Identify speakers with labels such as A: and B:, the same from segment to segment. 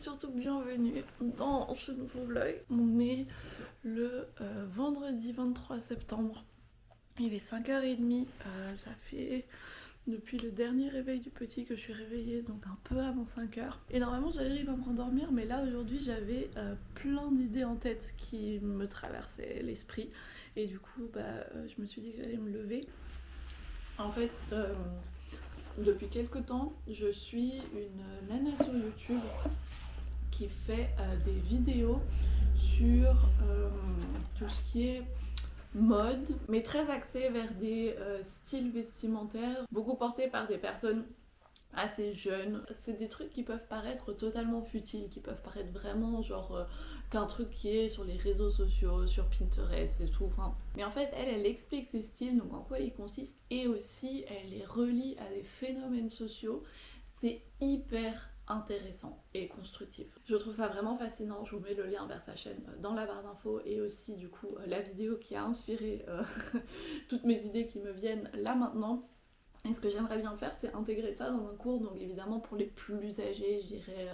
A: surtout bienvenue dans ce nouveau vlog. On est le vendredi 23 septembre, il est 5h30, ça fait depuis le dernier réveil du petit que je suis réveillée, donc un peu avant 5h. Et normalement j'arrive à me rendormir, mais là aujourd'hui j'avais plein d'idées en tête qui me traversaient l'esprit. Et du coup je me suis dit que j'allais me lever. En fait, depuis quelques temps, je suis une nana sur YouTube qui fait des vidéos sur tout ce qui est mode, mais très axée vers des styles vestimentaires, beaucoup portés par des personnes assez jeunes. C'est des trucs qui peuvent paraître totalement futiles, qui peuvent paraître vraiment genre qu'un truc qui est sur les réseaux sociaux, sur Pinterest et tout. Enfin, mais en fait, elle explique ses styles, donc en quoi ils consistent, et aussi elle les relie à des phénomènes sociaux. C'est hyper intéressant et constructif. Je trouve ça vraiment fascinant, je vous mets le lien vers sa chaîne dans la barre d'infos et aussi du coup la vidéo qui a inspiré toutes mes idées qui me viennent là maintenant. Et ce que j'aimerais bien faire, c'est intégrer ça dans un cours, donc évidemment pour les plus âgés, je dirais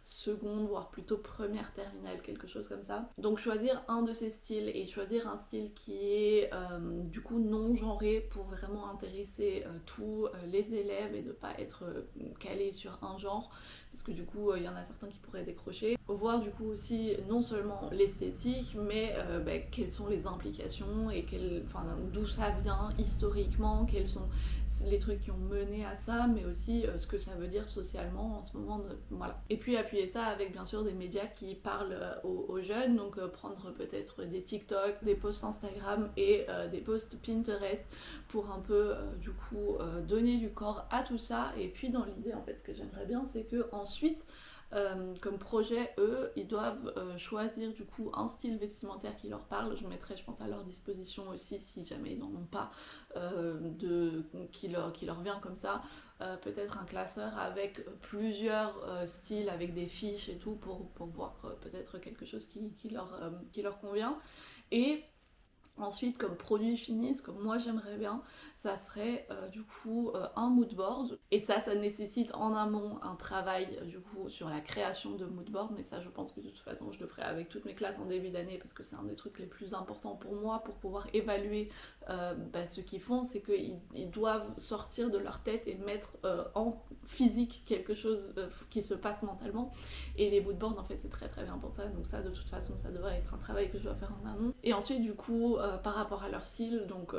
A: seconde, voire plutôt première terminale, quelque chose comme ça. Donc choisir un de ces styles et choisir un style qui est du coup non genré pour vraiment intéresser tous les élèves et de pas être calé sur un genre, parce que du coup il y en a certains qui pourraient décrocher. Voir du coup aussi non seulement l'esthétique, mais quelles sont les implications et d'où ça vient historiquement, quels sont les trucs qui ont mené à ça, mais aussi ce que ça veut dire socialement en ce moment. Voilà. Et puis appuyer ça avec bien sûr des médias qui parlent aux jeunes, donc prendre peut-être des TikTok, des posts Instagram et des posts Pinterest pour un peu du coup donner du corps à tout ça. Et puis dans l'idée en fait ce que j'aimerais bien c'est que ensuite comme projet, eux, ils doivent choisir du coup un style vestimentaire qui leur parle. Je mettrai, je pense, à leur disposition aussi, si jamais ils n'en ont pas, qui leur vient comme ça, peut-être un classeur avec plusieurs styles, avec des fiches et tout, pour voir peut-être quelque chose qui leur convient. Et ensuite, comme produit fini, ce que moi j'aimerais bien, ça serait du coup un mood board. Et ça nécessite en amont un travail du coup sur la création de mood board. Mais ça, je pense que de toute façon, je le ferai avec toutes mes classes en début d'année parce que c'est un des trucs les plus importants pour moi pour pouvoir évaluer ce qu'ils font. C'est qu'ils doivent sortir de leur tête et mettre en physique quelque chose qui se passe mentalement. Et les mood boards, en fait, c'est très très bien pour ça. Donc ça, de toute façon, ça devrait être un travail que je dois faire en amont. Et ensuite, du coup, par rapport à leur style, donc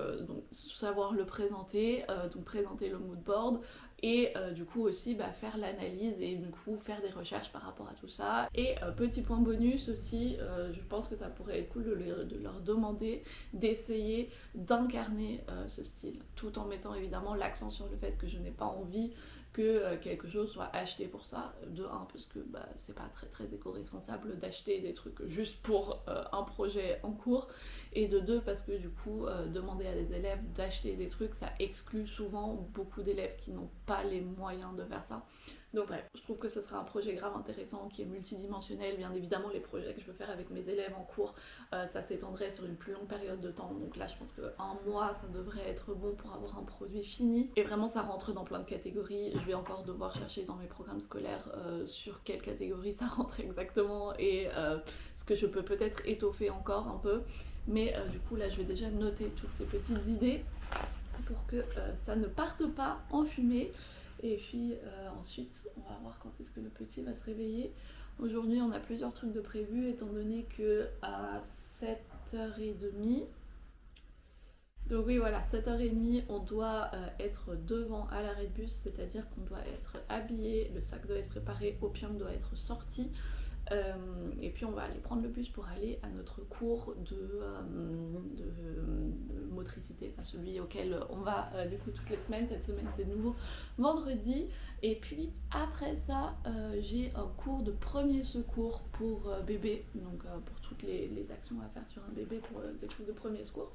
A: savoir le présenter, donc présenter le mood board et du coup aussi faire l'analyse et du coup faire des recherches par rapport à tout ça. Et petit point bonus aussi, je pense que ça pourrait être cool de leur demander d'essayer d'incarner ce style, tout en mettant évidemment l'accent sur le fait que je n'ai pas envie que quelque chose soit acheté pour ça, de 1 parce que c'est pas très très éco-responsable d'acheter des trucs juste pour un projet en cours, et de 2 parce que du coup demander à des élèves d'acheter des trucs, ça exclut souvent beaucoup d'élèves qui n'ont pas les moyens de faire ça. Donc bref, je trouve que ce sera un projet grave intéressant qui est multidimensionnel. Bien évidemment, les projets que je veux faire avec mes élèves en cours, ça s'étendrait sur une plus longue période de temps. Donc là, je pense qu'un mois, ça devrait être bon pour avoir un produit fini. Et vraiment, ça rentre dans plein de catégories. Je vais encore devoir chercher dans mes programmes scolaires sur quelle catégorie ça rentre exactement et ce que je peux peut-être étoffer encore un peu. Mais du coup, là, je vais déjà noter toutes ces petites idées pour que ça ne parte pas en fumée. Et puis ensuite, on va voir quand est-ce que le petit va se réveiller. Aujourd'hui, on a plusieurs trucs de prévus, étant donné que à 7h30, donc oui voilà, 7h30, on doit être devant à l'arrêt de bus, c'est-à-dire qu'on doit être habillé, le sac doit être préparé, Opium doit être sorti. Et puis on va aller prendre le bus pour aller à notre cours de motricité, celui auquel on va du coup toutes les semaines. Cette semaine c'est de nouveau vendredi. Et puis après ça j'ai un cours de premier secours pour bébé, donc pour toutes les actions à faire sur un bébé, pour des trucs de premier secours.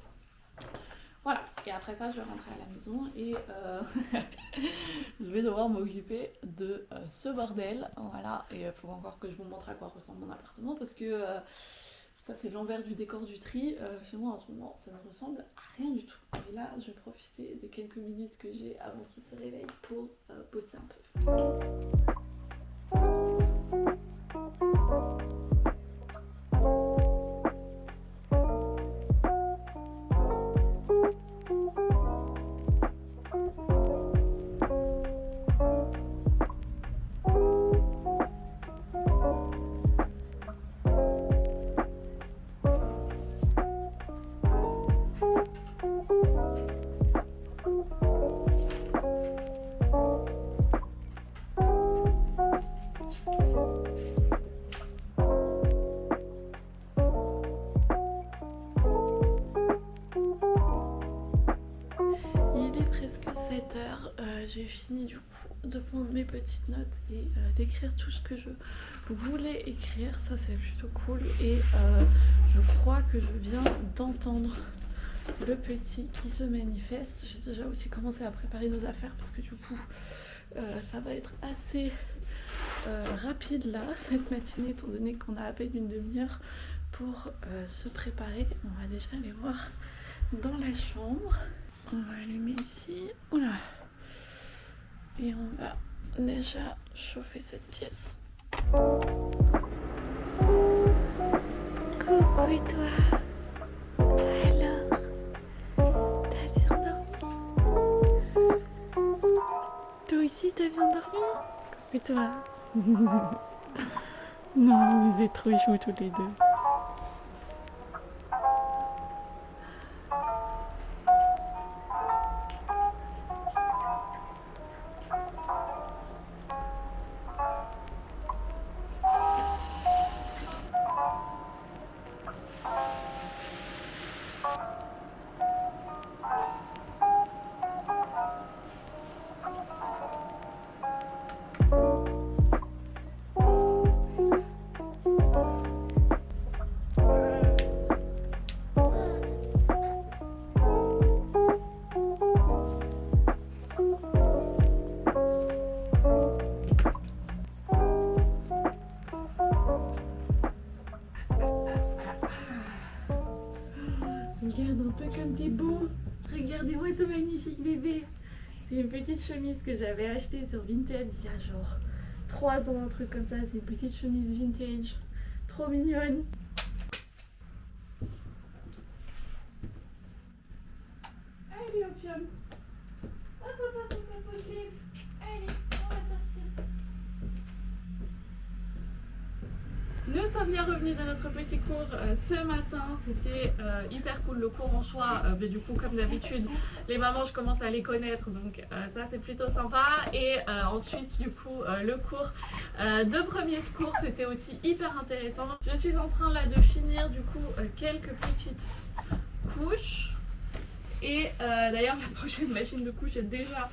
A: Voilà, et après ça je vais rentrer à la maison et je vais devoir m'occuper de ce bordel. Voilà, et il faut encore que je vous montre à quoi ressemble mon appartement parce que ça c'est l'envers du décor du tri. Chez moi en ce moment ça ne ressemble à rien du tout. Et là je vais profiter de quelques minutes que j'ai avant qu'il se réveille pour bosser un peu. j'ai fini du coup de prendre mes petites notes et d'écrire tout ce que je voulais écrire. Ça c'est plutôt cool et je crois que je viens d'entendre le petit qui se manifeste. J'ai déjà aussi commencé à préparer nos affaires parce que du coup ça va être assez rapide là cette matinée étant donné qu'on a à peine une demi-heure pour se préparer. On va déjà aller voir dans la chambre. On va allumer ici. Oula. Et on va déjà chauffer cette pièce. Coucou et toi. Alors, t'as bien dormi? Toi aussi t'as bien dormi? Coucou et toi. Non, vous êtes trop chou tous les deux. Regarde un peu comme t'es beau. Regardez-moi ce magnifique bébé. C'est une petite chemise que j'avais achetée sur Vinted il y a genre 3 ans, un truc comme ça. C'est une petite chemise vintage. Trop mignonne. Allez, opium. Hop, hop, hop, hop, hop, hop. Allez, on va sortir. Nous sommes bien revenus de notre petit cours ce matin, c'était hyper cool le cours en soi, mais du coup comme d'habitude les mamans je commence à les connaître donc ça c'est plutôt sympa et ensuite du coup le cours de premier secours c'était aussi hyper intéressant. Je suis en train là de finir du coup quelques petites couches et d'ailleurs la prochaine machine de couche est déjà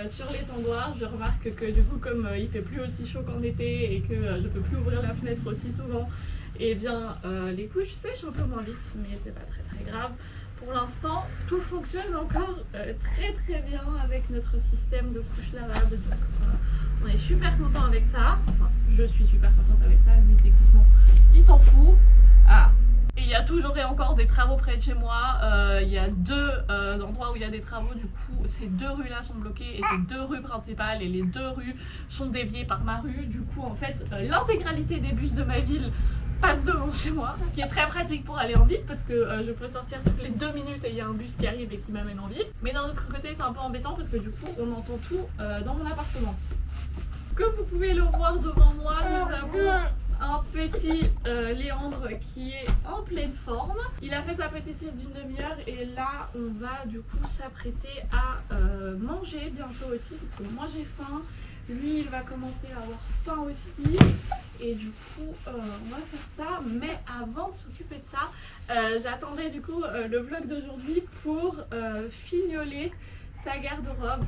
A: sur l'étendoir. Je remarque que du coup comme il fait plus aussi chaud qu'en été et que je peux plus ouvrir la fenêtre aussi souvent, et bien les couches sèchent un peu moins vite, mais c'est pas très grave. Pour l'instant tout fonctionne encore très bien avec notre système de couches lavables, donc on est super content avec ça. Enfin, je suis super contente avec ça, lui techniquement il s'en fout. Ah, et il y a toujours et encore des travaux près de chez moi. Il y a 2 endroits où il y a des travaux, du coup ces 2 rues là sont bloquées et ces 2 rues principales et les 2 rues sont déviées par ma rue. Du coup en fait l'intégralité des bus de ma ville passe devant chez moi, ce qui est très pratique pour aller en ville parce que je peux sortir toutes les 2 minutes et il y a un bus qui arrive et qui m'amène en ville. Mais d'un autre côté c'est un peu embêtant parce que du coup on entend tout dans mon appartement. Comme vous pouvez le voir devant moi, nous avons un petit Léandre qui est en pleine forme. Il a fait sa petite sieste d'une demi-heure et là on va du coup s'apprêter à manger bientôt aussi parce que moi j'ai faim, lui il va commencer à avoir faim aussi et du coup on va faire ça. Mais avant de s'occuper de ça, j'attendais du coup le vlog d'aujourd'hui pour fignoler sa garde-robe.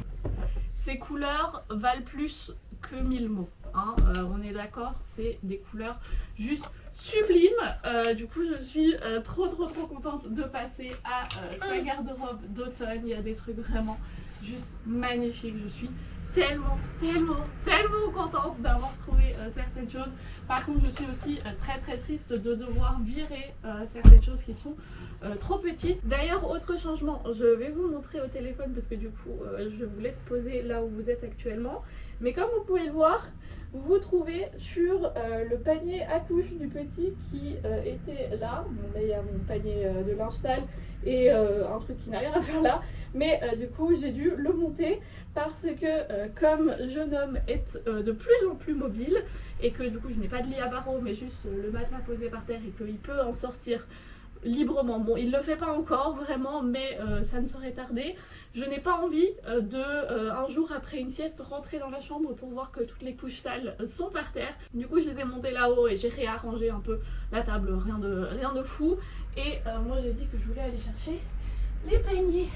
A: Ses couleurs valent plus que 1000 mots. Hein, on est d'accord, c'est des couleurs juste sublimes. Du coup je suis trop contente de passer à sa garde-robe d'automne. Il y a des trucs vraiment juste magnifiques. Je suis tellement contente d'avoir trouvé certaines choses. Par contre je suis aussi très triste de devoir virer certaines choses qui sont trop petites. D'ailleurs autre changement, je vais vous montrer au téléphone parce que du coup je vous laisse poser là où vous êtes actuellement. Mais comme vous pouvez le voir, vous trouvez sur le panier à couches du petit qui était là. Bon, là il y a mon panier de linge sale et un truc qui n'a rien à faire là. Mais du coup j'ai dû le monter parce que comme jeune homme est de plus en plus mobile et que du coup je n'ai pas de lit à barreaux mais juste le matelas posé par terre et qu'il peut en sortir librement. Bon, il le fait pas encore vraiment, mais ça ne saurait tarder. Je n'ai pas envie de un jour après une sieste rentrer dans la chambre pour voir que toutes les couches sales sont par terre. Du coup je les ai montées là-haut et j'ai réarrangé un peu la table, rien de fou. Et moi j'ai dit que je voulais aller chercher les paniers.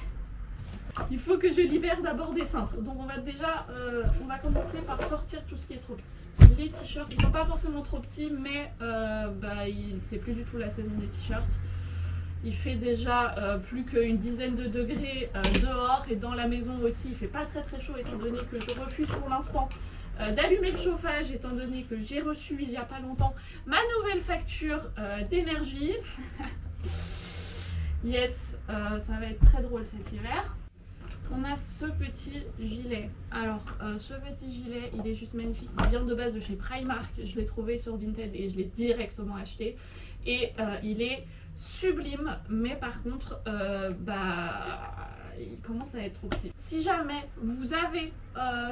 A: Il faut que je libère d'abord des cintres. Donc on va déjà, on va commencer par sortir tout ce qui est trop petit. Les t-shirts, ils sont pas forcément trop petits, mais c'est plus du tout la saison des t-shirts. Il fait déjà plus qu'une dizaine de degrés dehors et dans la maison aussi. Il fait pas très très chaud étant donné que je refuse pour l'instant d'allumer le chauffage étant donné que j'ai reçu il y a pas longtemps ma nouvelle facture d'énergie. Yes, ça va être très drôle cet hiver. On a ce petit gilet. Alors, ce petit gilet, il est juste magnifique. Il vient de base de chez Primark. Je l'ai trouvé sur Vinted et je l'ai directement acheté. Et il est sublime, mais par contre, il commence à être trop petit. Si jamais vous avez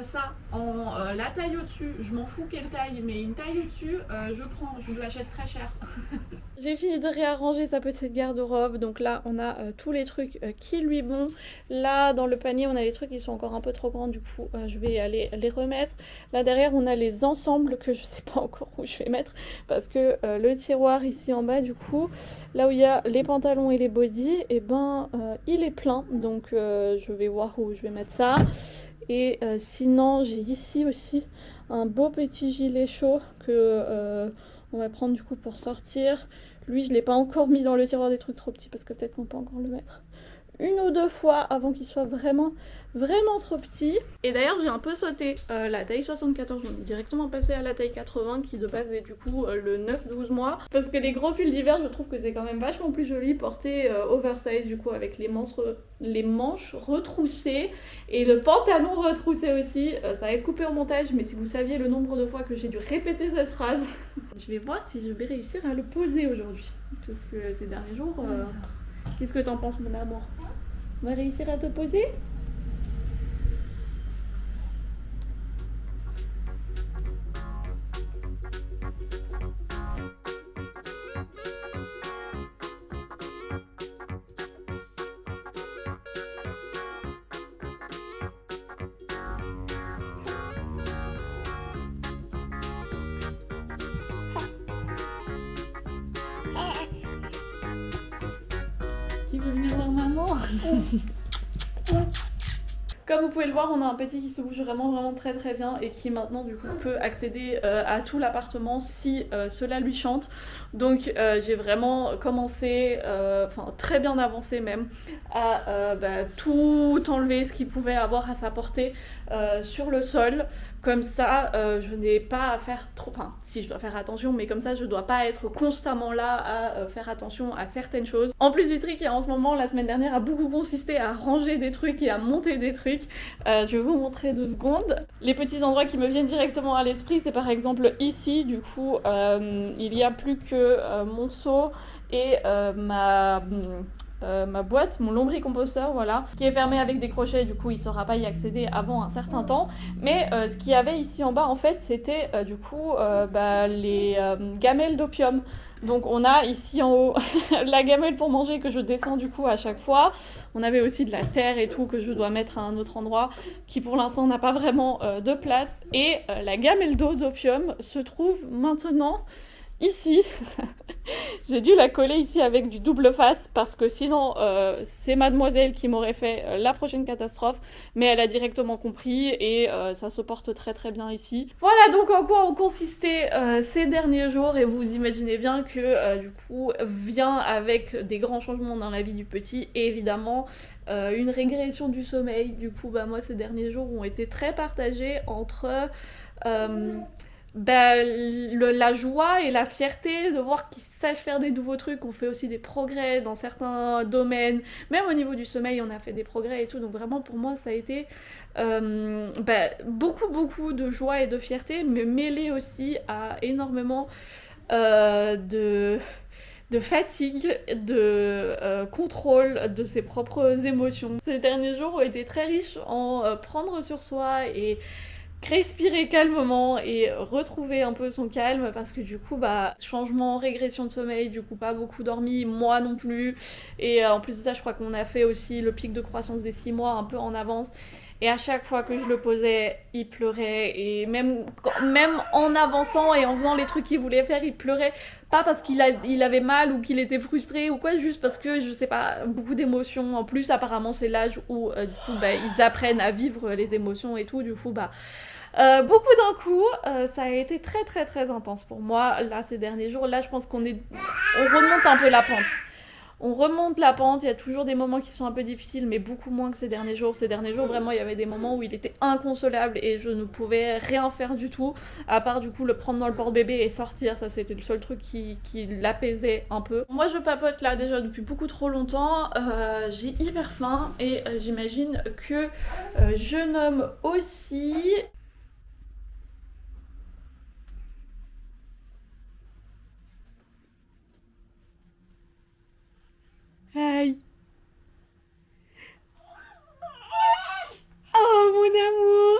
A: ça en la taille au-dessus, je m'en fous quelle taille, mais une taille au-dessus, je l'achète très cher. J'ai fini de réarranger sa petite garde-robe, donc là on a tous les trucs qui lui vont. Là dans le panier on a les trucs qui sont encore un peu trop grands, du coup je vais aller les remettre. Là derrière on a les ensembles que je sais pas encore où je vais mettre, parce que le tiroir ici en bas du coup, là où il y a les pantalons et les bodys, et il est plein, donc je vais voir où je vais mettre ça. Et sinon j'ai ici aussi un beau petit gilet chaud que on va prendre du coup pour sortir. Lui, je l'ai pas encore mis dans le tiroir des trucs trop petits parce que peut-être qu'on peut encore le mettre une ou deux fois avant qu'il soit vraiment trop petit. Et d'ailleurs j'ai un peu sauté la taille 74, on est directement passé à la taille 80 qui de base est du coup le 9-12 mois, parce que les gros pulls d'hiver je trouve que c'est quand même vachement plus joli porté oversize du coup avec les manches retroussées et le pantalon retroussé aussi. Ça va être coupé au montage, mais si vous saviez le nombre de fois que j'ai dû répéter cette phrase. Je vais voir si je vais réussir à le poser aujourd'hui, parce que ces derniers jours... Qu'est-ce que t'en penses mon amour? On va réussir à te poser? Qui veut venir voir maman? Comme vous pouvez le voir, on a un petit qui se bouge vraiment très bien et qui maintenant du coup peut accéder à tout l'appartement si cela lui chante. Donc j'ai vraiment commencé, très bien avancé même, à tout enlever ce qu'il pouvait avoir à sa portée sur le sol. Comme ça, je n'ai pas à faire trop... Enfin, si je dois faire attention, mais comme ça, je dois pas être constamment là à faire attention à certaines choses. En plus du tri qui en ce moment, la semaine dernière, a beaucoup consisté à ranger des trucs et à monter des trucs. Je vais vous montrer 2 secondes. Les petits endroits qui me viennent directement à l'esprit, c'est par exemple ici, du coup, il y a plus que mon seau et ma boîte, mon lombricomposteur, voilà, qui est fermé avec des crochets, du coup il ne saura pas y accéder avant un certain temps. Mais ce qu'il y avait ici en bas en fait, c'était du coup les gamelles d'opium. Donc on a ici en haut la gamelle pour manger que je descends du coup à chaque fois. On avait aussi de la terre et tout que je dois mettre à un autre endroit qui pour l'instant n'a pas vraiment de place. Et la gamelle d'eau d'opium se trouve maintenant ici. J'ai dû la coller ici avec du double face parce que sinon c'est mademoiselle qui m'aurait fait la prochaine catastrophe, mais elle a directement compris et ça se porte très bien ici. Voilà donc en quoi ont consisté ces derniers jours, et vous imaginez bien que du coup vient avec des grands changements dans la vie du petit et évidemment une régression du sommeil. Du coup moi ces derniers jours ont été très partagés entre la joie et la fierté de voir qu'ils sachent faire des nouveaux trucs. On fait aussi des progrès dans certains domaines, même au niveau du sommeil on a fait des progrès et tout, donc vraiment pour moi ça a été beaucoup de joie et de fierté, mais mêlé aussi à énormément de fatigue, de contrôle de ses propres émotions. Ces derniers jours ont été très riches en prendre sur soi et respirer calmement et retrouver un peu son calme, parce que du coup changement, régression de sommeil, du coup pas beaucoup dormi, moi non plus, et en plus de ça je crois qu'on a fait aussi le pic de croissance des 6 mois un peu en avance, Et à chaque fois que je le posais, il pleurait. Et même en avançant et en faisant les trucs qu'il voulait faire, il pleurait. Pas parce il avait mal ou qu'il était frustré ou quoi, juste parce que, je sais pas, beaucoup d'émotions. En plus, apparemment, c'est l'âge où, du coup, bah, ils apprennent à vivre les émotions et tout. Du coup, bah, beaucoup d'un coup, ça a été très très très intense pour moi, là, ces derniers jours. Là, je pense on remonte un peu la pente. On remonte la pente, il y a toujours des moments qui sont un peu difficiles, mais beaucoup moins que ces derniers jours. Ces derniers jours, vraiment, il y avait des moments où il était inconsolable et je ne pouvais rien faire du tout, à part du coup le prendre dans le porte-bébé et sortir. Ça, c'était le seul truc qui l'apaisait un peu. Moi, je papote là déjà depuis beaucoup trop longtemps. J'ai hyper faim et j'imagine que jeune homme aussi. Aïe. Oh mon amour.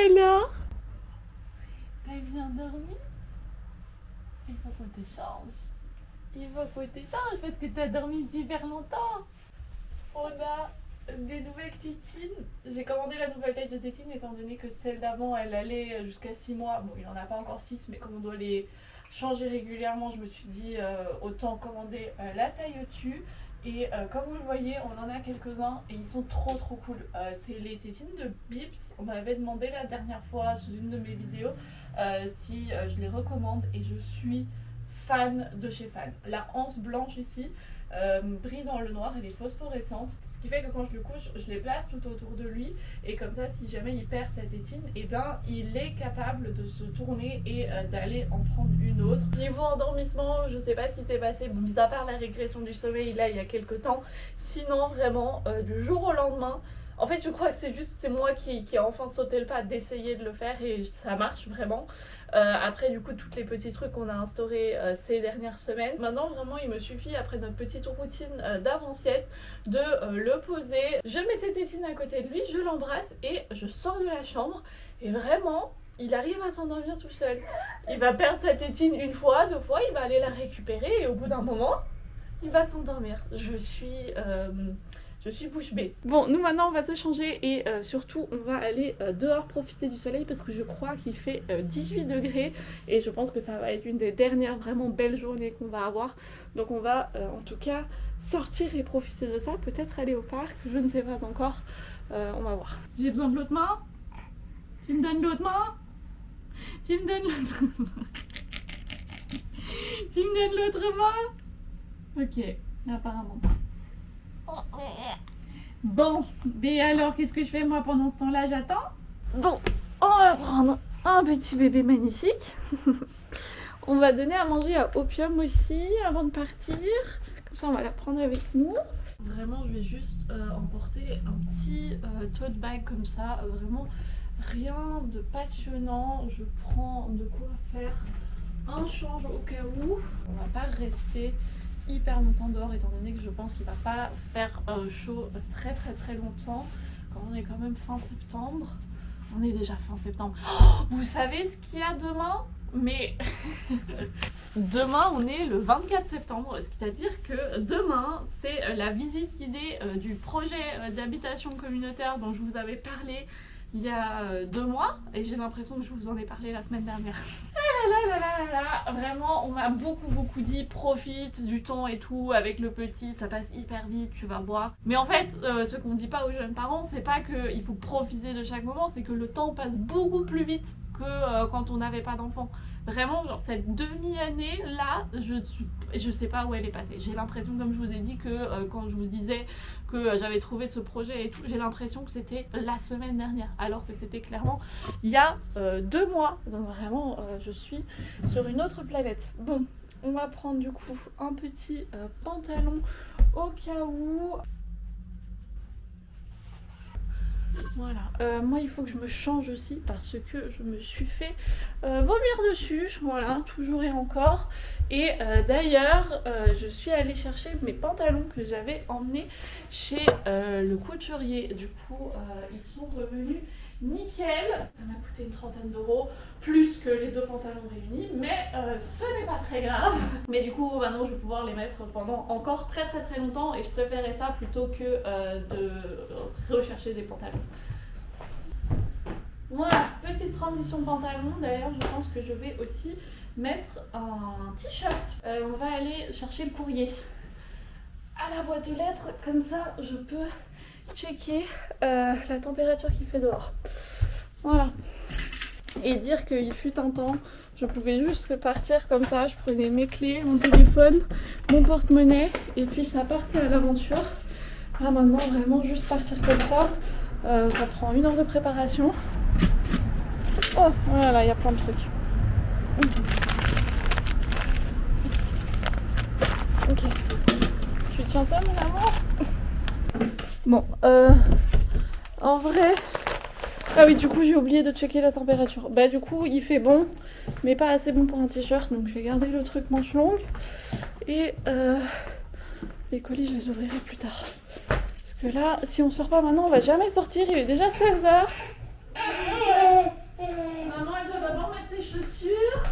A: Alors, elle vient dormir. Il faut qu'on te change. Il faut qu'on te change parce que t'as dormi super longtemps. On a des nouvelles tétines. J'ai commandé la nouvelle taille de tétine étant donné que celle d'avant elle allait jusqu'à 6 mois. Bon, il en a pas encore 6, mais comme on doit les changer régulièrement, je me suis dit autant commander la taille au-dessus. Et comme vous le voyez, on en a quelques-uns et ils sont trop trop cool. C'est les tétines de Bips. On m'avait demandé la dernière fois sous une de mes vidéos si je les recommande et je suis fan de chez Fan. La anse blanche ici brille dans le noir, elle est phosphorescente. Ce qui fait que quand je le couche, je les place tout autour de lui et comme ça, si jamais il perd sa tétine, et ben il est capable de se tourner et d'aller en prendre une autre. Niveau endormissement, je sais pas ce qui s'est passé, bon, mis à part la régression du sommeil là il y a quelques temps, sinon vraiment du jour au lendemain. En fait, je crois que c'est moi qui ai enfin sauté le pas d'essayer de le faire et ça marche vraiment. Après, du coup, toutes les petits trucs qu'on a instaurés ces dernières semaines. Maintenant, vraiment, il me suffit, après notre petite routine d'avant-sieste, de le poser. Je mets ses tétines à côté de lui, je l'embrasse et je sors de la chambre. Et vraiment, il arrive à s'endormir tout seul. Il va perdre sa tétine une fois, deux fois, il va aller la récupérer et au bout d'un moment, il va s'endormir. Je suis bouche bée. Bon, nous maintenant on va se changer et surtout on va aller dehors profiter du soleil parce que je crois qu'il fait 18 degrés et je pense que ça va être une des dernières vraiment belles journées qu'on va avoir. Donc on va en tout cas sortir et profiter de ça, peut-être aller au parc, je ne sais pas encore, on va voir. J'ai besoin de l'autre main. Tu me donnes l'autre main. Tu me donnes l'autre main. Tu me donnes l'autre main. Ok, apparemment pas. Bon, mais alors qu'est-ce que je fais moi pendant ce temps-là? J'attends. Donc, on va prendre un petit bébé magnifique. On va donner à manger à Opium aussi avant de partir. Comme ça, on va la prendre avec nous. Vraiment, je vais juste emporter un petit tote bag comme ça. Vraiment, rien de passionnant. Je prends de quoi faire un change au cas où. On va pas rester hyper longtemps dehors étant donné que je pense qu'il va pas faire chaud très très très longtemps quand on est quand même fin septembre. On est déjà fin septembre. Oh, vous savez ce qu'il y a demain? Mais demain on est le 24 septembre, c'est-à-dire que demain c'est la visite guidée du projet d'habitation communautaire dont je vous avais parlé il y a 2 mois et j'ai l'impression que je vous en ai parlé la semaine dernière. Vraiment on m'a beaucoup dit profite du temps et tout avec le petit, ça passe hyper vite, tu vas voir. Mais en fait ce qu'on dit pas aux jeunes parents, c'est pas qu'il faut profiter de chaque moment, c'est que le temps passe beaucoup plus vite que quand on n'avait pas d'enfant. Vraiment, genre cette demi-année là, je sais pas où elle est passée. J'ai l'impression, comme je vous ai dit, que quand je vous disais que j'avais trouvé ce projet et tout, j'ai l'impression que c'était la semaine dernière, alors que c'était clairement il y a 2 mois. Donc vraiment, je suis sur une autre planète. Bon, on va prendre du coup un petit pantalon au cas où. Voilà, moi il faut que je me change aussi parce que je me suis fait vomir dessus, voilà, toujours et encore. Et d'ailleurs, je suis allée chercher mes pantalons que j'avais emmenés chez le couturier. Du coup, ils sont revenus nickel. Ça m'a coûté une trentaine d'euros, plus que les deux pantalons réunis, mais ce n'est pas très grave. Mais du coup, maintenant je vais pouvoir les mettre pendant encore très très très longtemps et je préférais ça plutôt que de rechercher des pantalons. Voilà, petite transition pantalon. D'ailleurs, je pense que je vais aussi mettre un t-shirt. On va aller chercher le courrier à la boîte aux lettres, comme ça je peux checker la température qu'il fait dehors. Voilà. Et dire qu'il fut un temps, je pouvais juste partir comme ça, je prenais mes clés, mon téléphone, mon porte-monnaie et puis ça partait à l'aventure. Ah, maintenant vraiment juste partir comme ça, ça prend 1 heure de préparation. Oh voilà, il y a plein de trucs. Ok. Tu tiens ça mon amour? Bon, en vrai... Ah oui, du coup j'ai oublié de checker la température. Bah du coup il fait bon, mais pas assez bon pour un t-shirt, donc je vais garder le truc manche longue. Et les colis je les ouvrirai plus tard. Parce que là, si on sort pas maintenant, on va jamais sortir, il est déjà 16h. Maman elle doit d'abord mettre ses chaussures.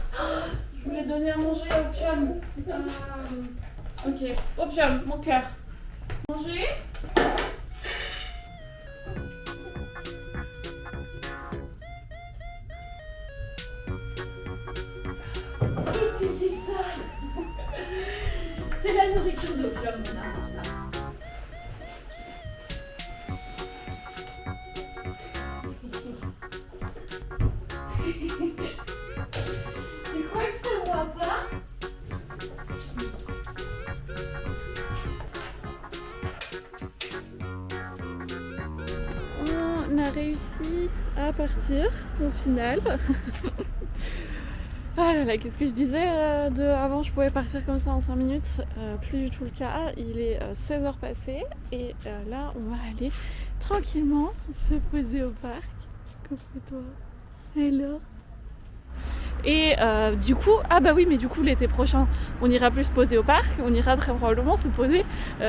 A: Je voulais donner à manger à Opium. Ok, Opium, mon cœur. Manger. Qu'est-ce que c'est que ça? C'est la nourriture d'Opium, mon amour, ça. Tu crois que je te vois pas? On a réussi à partir au final. Ah là là, qu'est-ce que je disais avant je pouvais partir comme ça en 5 minutes, plus du tout le cas. Il est 16h passées et là on va aller tranquillement se poser au parc. Coupe-toi. Hello. Et du coup, ah bah oui, mais du coup l'été prochain, on ira plus se poser au parc, on ira très probablement se poser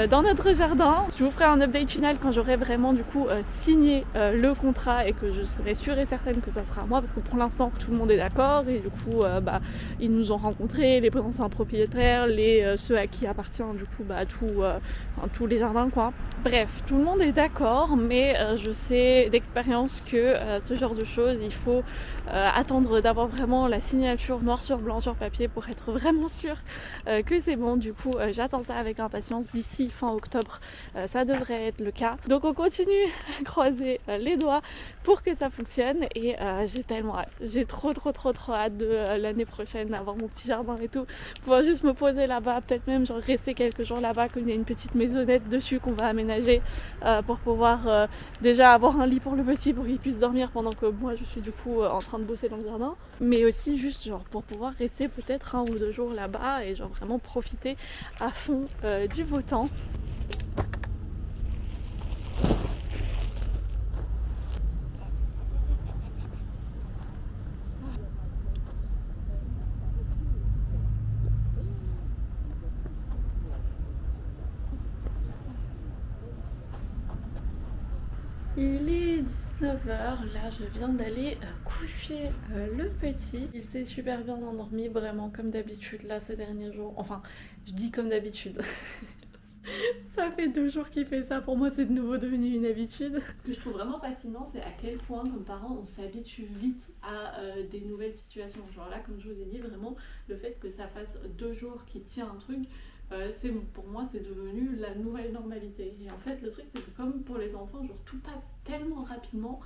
A: dans notre jardin. Je vous ferai un update final quand j'aurai vraiment du coup signé le contrat et que je serai sûre et certaine que ça sera à moi, parce que pour l'instant tout le monde est d'accord et du coup ils nous ont rencontrés, les anciens propriétaires, ceux à qui appartient du coup tous les jardins quoi. Bref, tout le monde est d'accord, mais je sais d'expérience que ce genre de choses, il faut attendre d'avoir vraiment la signature noir sur blanc sur papier pour être vraiment sûr que c'est bon. Du coup j'attends ça avec impatience. D'ici fin octobre ça devrait être le cas, donc on continue à croiser les doigts pour que ça fonctionne. Et j'ai tellement hâte, j'ai trop hâte de l'année prochaine avoir mon petit jardin et tout, pouvoir juste me poser là-bas, peut-être même genre rester quelques jours là-bas, qu'il y a une petite maisonnette dessus qu'on va aménager pour pouvoir déjà avoir un lit pour le petit pour qu'il puisse dormir pendant que moi je suis du coup en train de bosser dans le jardin, mais aussi juste genre pour pouvoir rester peut-être 1 ou 2 jours là-bas et genre vraiment profiter à fond du beau temps. Il est 19h, là je viens d'aller coucher le petit. Il s'est super bien endormi, vraiment comme d'habitude là ces derniers jours. Enfin, je dis comme d'habitude. Ça fait 2 jours qu'il fait ça, pour moi c'est de nouveau devenu une habitude. Ce que je trouve vraiment fascinant, c'est à quel point comme parents on s'habitue vite à des nouvelles situations. Genre là, comme je vous ai dit, vraiment le fait que ça fasse 2 jours qu'il tient un truc, pour moi c'est devenu la nouvelle normalité. Et en fait le truc c'est que comme pour les enfants, genre tout passe tellement rapidement,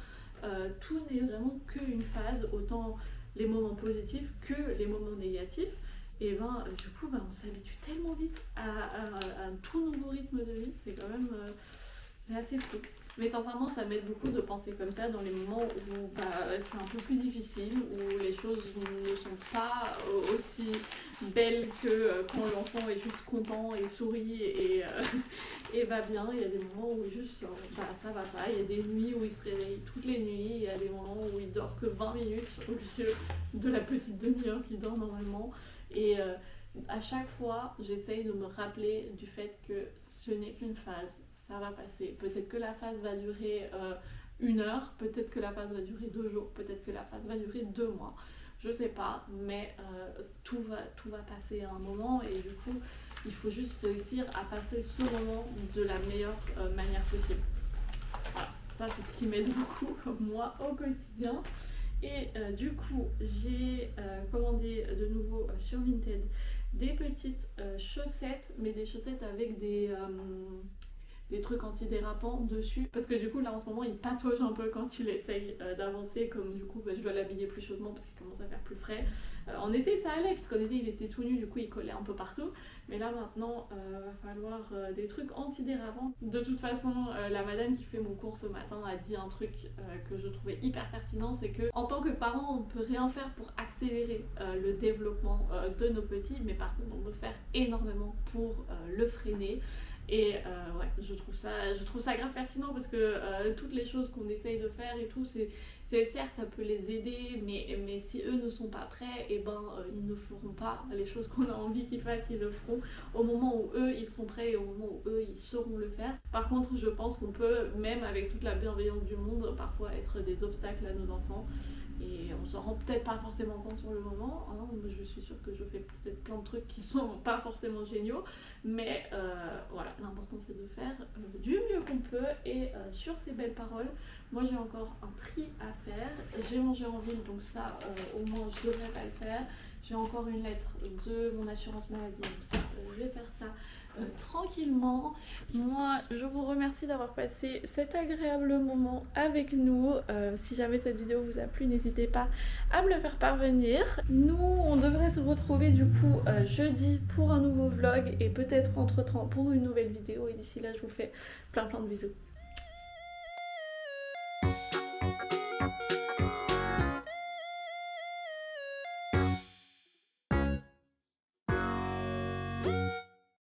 A: tout n'est vraiment qu'une phase, autant les moments positifs que les moments négatifs. Et du coup on s'habitue tellement vite à un tout nouveau rythme de vie, c'est quand même c'est assez fou. Mais sincèrement ça m'aide beaucoup de penser comme ça dans les moments où c'est un peu plus difficile, où les choses ne sont pas aussi belles que quand l'enfant est juste content et sourit et va bien. Il y a des moments où juste ça va pas, il y a des nuits où il se réveille toutes les nuits, il y a des moments où il dort que 20 minutes au lieu de la petite demi-heure qu'il dort normalement. Et à chaque fois, j'essaye de me rappeler du fait que ce n'est qu'une phase, ça va passer. Peut-être que la phase va durer 1 heure, peut-être que la phase va durer 2 jours, peut-être que la phase va durer 2 mois, je sais pas, mais tout va passer à un moment, et du coup il faut juste réussir à passer ce moment de la meilleure manière possible. Voilà, ça c'est ce qui m'aide beaucoup moi au quotidien. Et du coup j'ai commandé de nouveau sur Vinted des petites chaussettes, mais des chaussettes avec des trucs antidérapants dessus, parce que du coup là en ce moment il patauge un peu quand il essaye d'avancer, comme du coup je dois l'habiller plus chaudement parce qu'il commence à faire plus frais. En été ça allait, parce qu'en été il était tout nu, du coup il collait un peu partout, mais là maintenant va falloir des trucs antidérapants. De toute façon la madame qui fait mon cours ce matin a dit un truc que je trouvais hyper pertinent, c'est que en tant que parent on peut rien faire pour accélérer le développement de nos petits, mais par contre on peut faire énormément pour le freiner. Et ouais, je trouve ça grave pertinent, parce que toutes les choses qu'on essaye de faire et tout, c'est certes ça peut les aider, mais si eux ne sont pas prêts, et ben ils ne feront pas les choses qu'on a envie qu'ils fassent, ils le feront au moment où eux ils seront prêts et au moment où eux ils sauront le faire. Par contre je pense qu'on peut, même avec toute la bienveillance du monde, parfois être des obstacles à nos enfants. Et on s'en rend peut-être pas forcément compte sur le moment, hein. Je suis sûre que je fais peut-être plein de trucs qui sont pas forcément géniaux, mais voilà, l'important c'est de faire du mieux qu'on peut. Et sur ces belles paroles, moi j'ai encore un tri à faire. J'ai mangé en ville, donc ça au moins je devrais pas le faire. J'ai encore une lettre de mon assurance maladie, donc ça je vais faire ça tranquillement. Moi je vous remercie d'avoir passé cet agréable moment avec nous. Si jamais cette vidéo vous a plu, n'hésitez pas à me le faire parvenir. Nous on devrait se retrouver du coup jeudi pour un nouveau vlog, et peut-être entre temps pour une nouvelle vidéo, et d'ici là je vous fais plein de bisous.